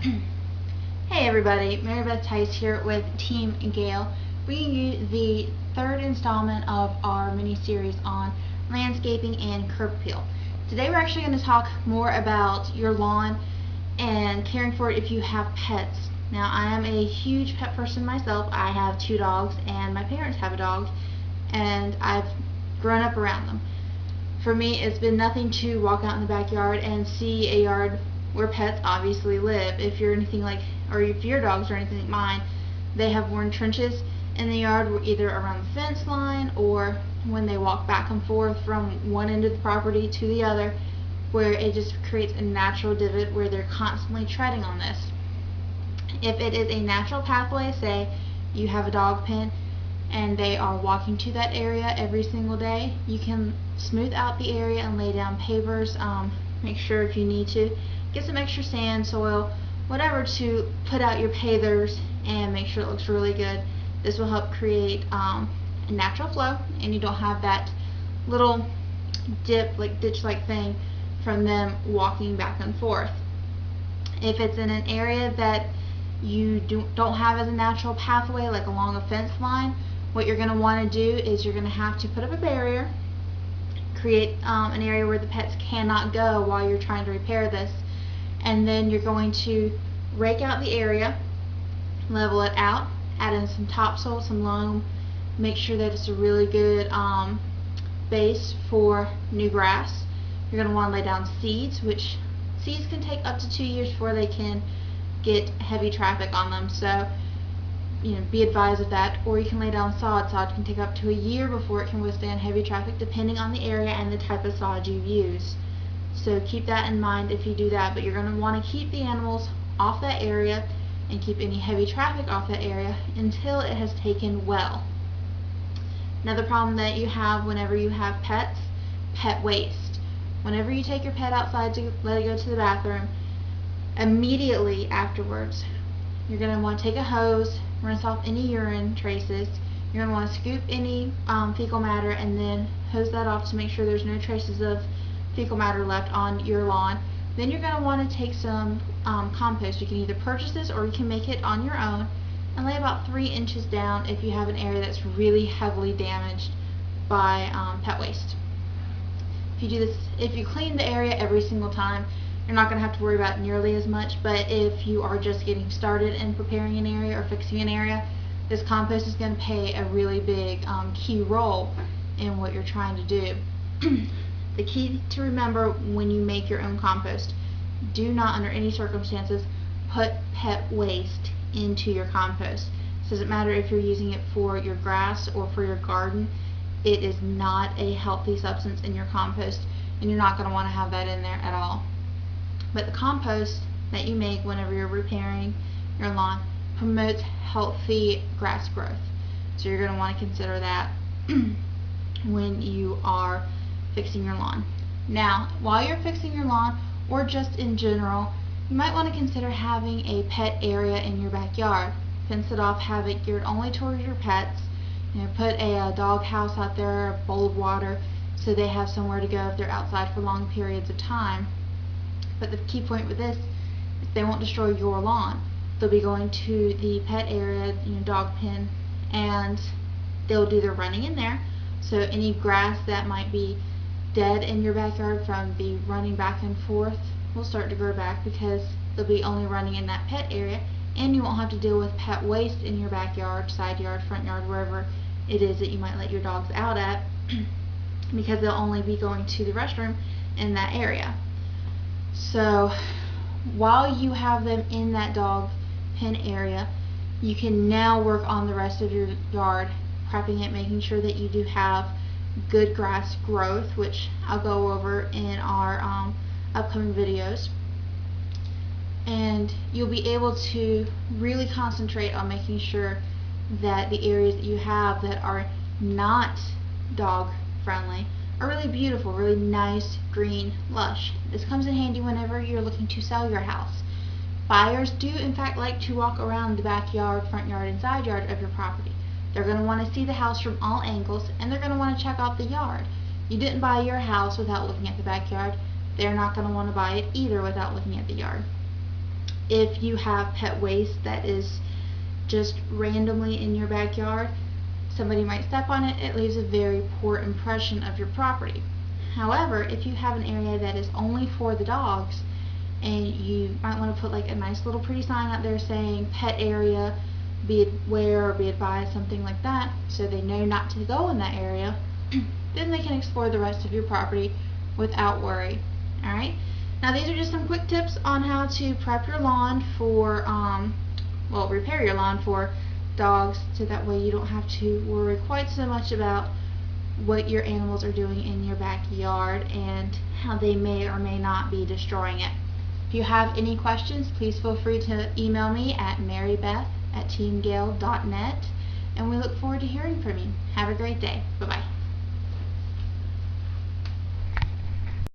Hey everybody, Mary Beth Tice here with Team Gale, bringing you the third installment of our mini-series on landscaping and curb appeal. Today we're actually going to talk more about your lawn and caring for it if you have pets. Now, I am a huge pet person myself. I have 2 dogs and my parents have a dog, and I've grown up around them. For me, it's been nothing to walk out in the backyard and see a yard where pets obviously live. If you're anything like, or if your dogs are anything like mine, they have worn trenches in the yard, either around the fence line or when they walk back and forth from one end of the property to the other, where it just creates a natural divot where they're constantly treading on this. If it is a natural pathway, say you have a dog pen and they are walking to that area every single day, you can smooth out the area and lay down pavers. Make sure, if you need to, get some extra sand, soil, whatever, to put out your pavers and make sure it looks really good. This will help create a natural flow, and you don't have that little dip, like ditch-like thing from them walking back and forth. If it's in an area that you don't have as a natural pathway, like along a fence line, what you're going to want to do is you're going to have to put up a barrier, create an area where the pets cannot go while you're trying to repair this, and then you're going to rake out the area, level it out, add in some topsoil, some loam, make sure that it's a really good base for new grass. You're going to want to lay down seeds, which seeds can take up to 2 years before they can get heavy traffic on them, so be advised of that. Or you can lay down sod. Sod can take up to a year before it can withstand heavy traffic, depending on the area and the type of sod you use. So keep that in mind if you do that, but you're going to want to keep the animals off that area and keep any heavy traffic off that area until it has taken well. Another problem that you have whenever you have pets: pet waste. Whenever you take your pet outside to let it go to the bathroom, immediately afterwards you're going to want to take a hose, rinse off any urine traces. You're going to want to scoop any fecal matter and then hose that off to make sure there's no traces of fecal matter left on your lawn. Then you're going to want to take some compost. You can either purchase this or you can make it on your own, and lay about 3 inches down if you have an area that's really heavily damaged by pet waste. If you do this, if you clean the area every single time, you're not going to have to worry about nearly as much. But if you are just getting started in preparing an area or fixing an area, this compost is going to play a really big key role in what you're trying to do. The key to remember when you make your own compost: do not, under any circumstances, put pet waste into your compost. It doesn't matter if you're using it for your grass or for your garden. It is not a healthy substance in your compost, and you're not going to want to have that in there at all. But the compost that you make whenever you're repairing your lawn promotes healthy grass growth. So you're going to want to consider that when you are fixing your lawn. Now, while you're fixing your lawn, or just in general, you might want to consider having a pet area in your backyard. Fence it off, have it geared only towards your pets. Put a dog house out there, a bowl of water, so they have somewhere to go if they're outside for long periods of time. But the key point with this is they won't destroy your lawn. They'll be going to the pet area, dog pen, and they'll do their running in there. So any grass that might be dead in your backyard from the running back and forth will start to grow back, because they'll be only running in that pet area, and you won't have to deal with pet waste in your backyard, side yard, front yard, wherever it is that you might let your dogs out at, because they'll only be going to the restroom in that area. So while you have them in that dog pen area, you can now work on the rest of your yard, prepping it, making sure that you do have good grass growth, which I'll go over in our upcoming videos. And you'll be able to really concentrate on making sure that the areas that you have that are not dog friendly are really beautiful, really nice, green, lush. This comes in handy whenever you're looking to sell your house. Buyers do in fact like to walk around the backyard, front yard, and side yard of your property. They're going to want to see the house from all angles, and they're going to want to check out the yard. You didn't buy your house without looking at the backyard. They're not going to want to buy it either without looking at the yard. if you have pet waste that is just randomly in your backyard, somebody might step on it, it leaves a very poor impression of your property. However, if you have an area that is only for the dogs, and you might want to put like a nice little pretty sign out there saying pet area, be aware or be advised, something like that, so they know not to go in that area, then they can explore the rest of your property without worry. Alright, now these are just some quick tips on how to prep your lawn for, repair your lawn for dogs, so that way you don't have to worry quite so much about what your animals are doing in your backyard and how they may or may not be destroying it. If you have any questions, please feel free to email me at marybeth@teamgale.net, and we look forward to hearing from you. Have a great day. Bye-bye.